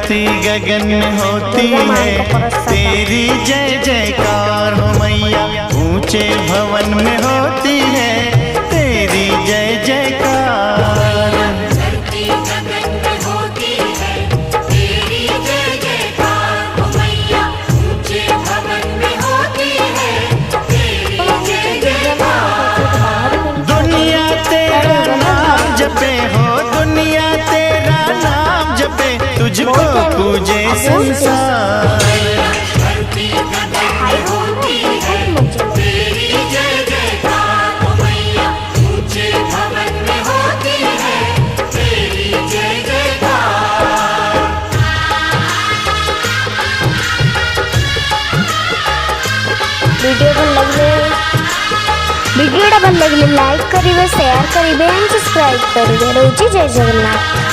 धरती गगन में होती है तेरी जय जयकार हो मैया। ऊंचे भवन में होती है तेरी जय जयकार। धरती गगन में होती है तेरी जय जयकार हो मैया। ऊंचे भवन में होती है तेरी जय जयकार। दुनिया तेरा नाम जपे हो, दुनिया तेरा नाम जपे, तुझको पूजे संसार। धरती गगन में होती है तेरी जय जयकार हो मैया। ऊंचे भवन में होती है तेरी जय जयकार। भिडियोटा भल लगे लाइक करेंगे, शेयर करेंगे एंड सब्सक्राइब करेंगे। रोजी जय जगन्नाथ।